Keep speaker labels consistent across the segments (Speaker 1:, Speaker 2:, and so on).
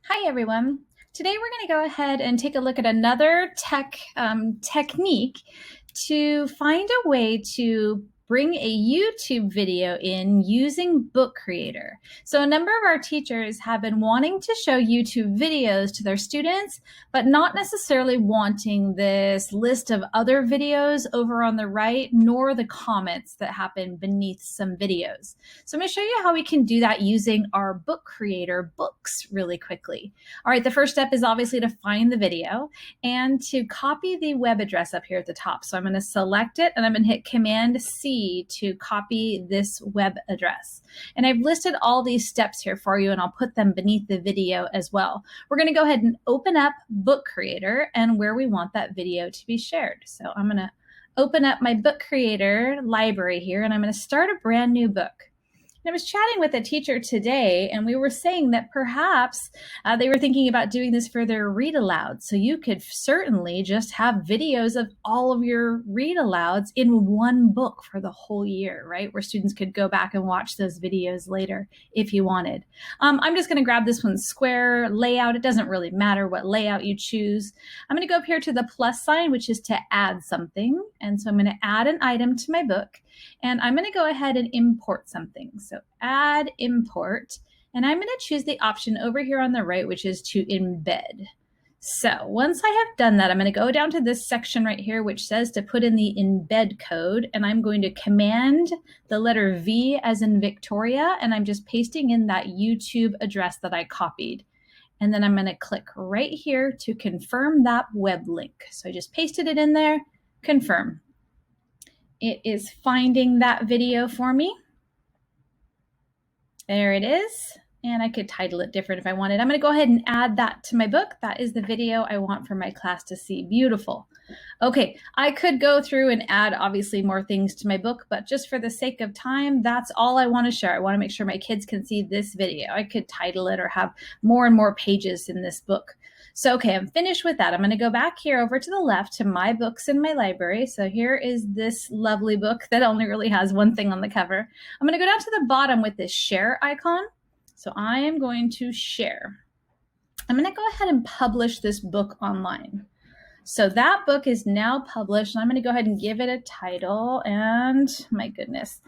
Speaker 1: Hi, everyone. Today we're going to go ahead and take a look at another technique to find a way to bring a YouTube video in using Book Creator. So a number of our teachers have been wanting to show YouTube videos to their students, but not necessarily wanting this list of other videos over on the right, nor the comments that happen beneath some videos. So I'm going to show you how we can do that using our Book Creator books really quickly. All right, the first step is obviously to find the video and to copy the web address up here at the top. So I'm going to select it and I'm going to hit Command C to copy this web address. And I've listed all these steps here for you and I'll put them beneath the video as well. We're going to go ahead and open up Book Creator and where we want that video to be shared. So I'm going to open up my Book Creator library here and I'm going to start a brand new book. I was chatting with a teacher today, and we were saying that perhaps they were thinking about doing this for their read alouds. So you could certainly just have videos of all of your read alouds in one book for the whole year, right? Where students could go back and watch those videos later if you wanted. I'm just going to grab this one square layout. It doesn't really matter what layout you choose. I'm going to go up here to the plus sign, which is to add something. And so I'm going to add an item to my book. And I'm going to go ahead and import something. So add import, and I'm going to choose the option over here on the right, which is to embed. So once I have done that, I'm going to go down to this section right here, which says to put in the embed code, and I'm going to command the letter V as in Victoria, and I'm just pasting in that YouTube address that I copied. And then I'm going to click right here to confirm that web link. So I just pasted it in there, confirm. It is finding that video for me. There it is. And I could title it different if I wanted. I'm going to go ahead and add that to my book. That is the video I want for my class to see. Beautiful. Okay, I could go through and add obviously more things to my book, but just for the sake of time, that's all I want to share. I want to make sure my kids can see this video. I could title it or have more and more pages in this book. So, okay, I'm finished with that. I'm going to go back here over to the left to my books in my library. So here is this lovely book that only really has one thing on the cover. I'm going to go down to the bottom with this share icon. So I am going to share. I'm going to go ahead and publish this book online. So that book is now published, and I'm going to go ahead and give it a title. And my goodness,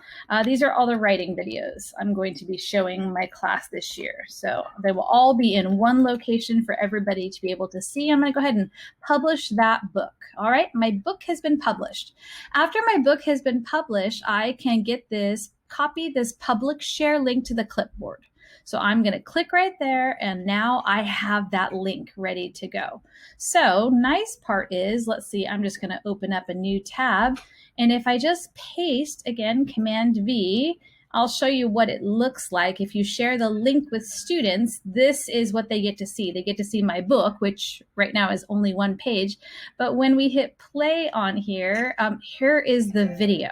Speaker 1: these are all the writing videos I'm going to be showing my class this year. So they will all be in one location for everybody to be able to see. I'm going to go ahead and publish that book. All right, my book has been published. After my book has been published, I can get this, copy this public share link to the clipboard. So I'm going to click right there, and now I have that link ready to go. So nice part is, let's see, I'm just going to open up a new tab. And if I just paste, again, Command V, I'll show you what it looks like. If you share the link with students, this is what they get to see. They get to see my book, which right now is only one page. But when we hit play on here, here is the video.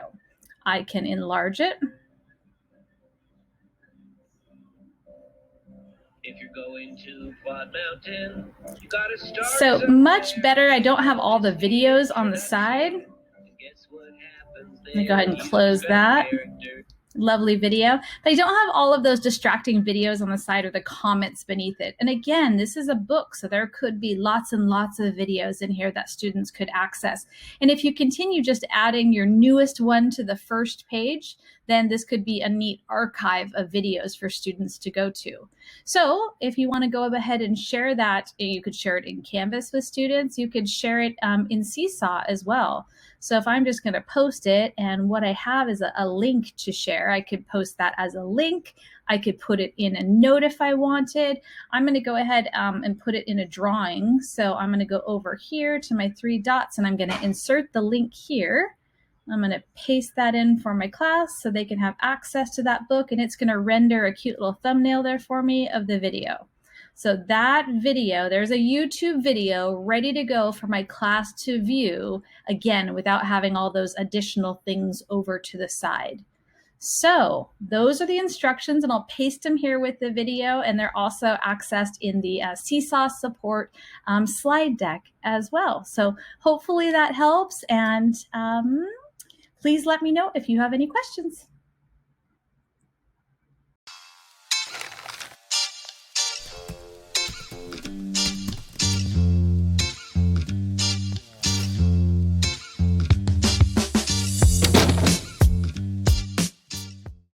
Speaker 1: I can enlarge it.
Speaker 2: If you're going to Quad Mountain, you gotta start.
Speaker 1: So much better. I don't have all the videos on the side. Let me go ahead and close that. Lovely video, but I don't have all of those distracting videos on the side or the comments beneath it. And again, this is a book, so there could be lots and lots of videos in here that students could access. And if you continue just adding your newest one to the first page, then this could be a neat archive of videos for students to go to. So if you want to go ahead and share that, you could share it in Canvas with students. You could share it in Seesaw as well. So if I'm just going to post it, and what I have is a link to share, I could post that as a link. I could put it in a note if I wanted. I'm going to go ahead and put it in a drawing. So I'm going to go over here to my three dots, and I'm going to insert the link here. I'm going to paste that in for my class so they can have access to that book, and it's going to render a cute little thumbnail there for me of the video. So that video, there's a YouTube video ready to go for my class to view, again, without having all those additional things over to the side. So those are the instructions, and I'll paste them here with the video, and they're also accessed in the Seesaw support slide deck as well. So hopefully that helps, and please let me know if you have any questions.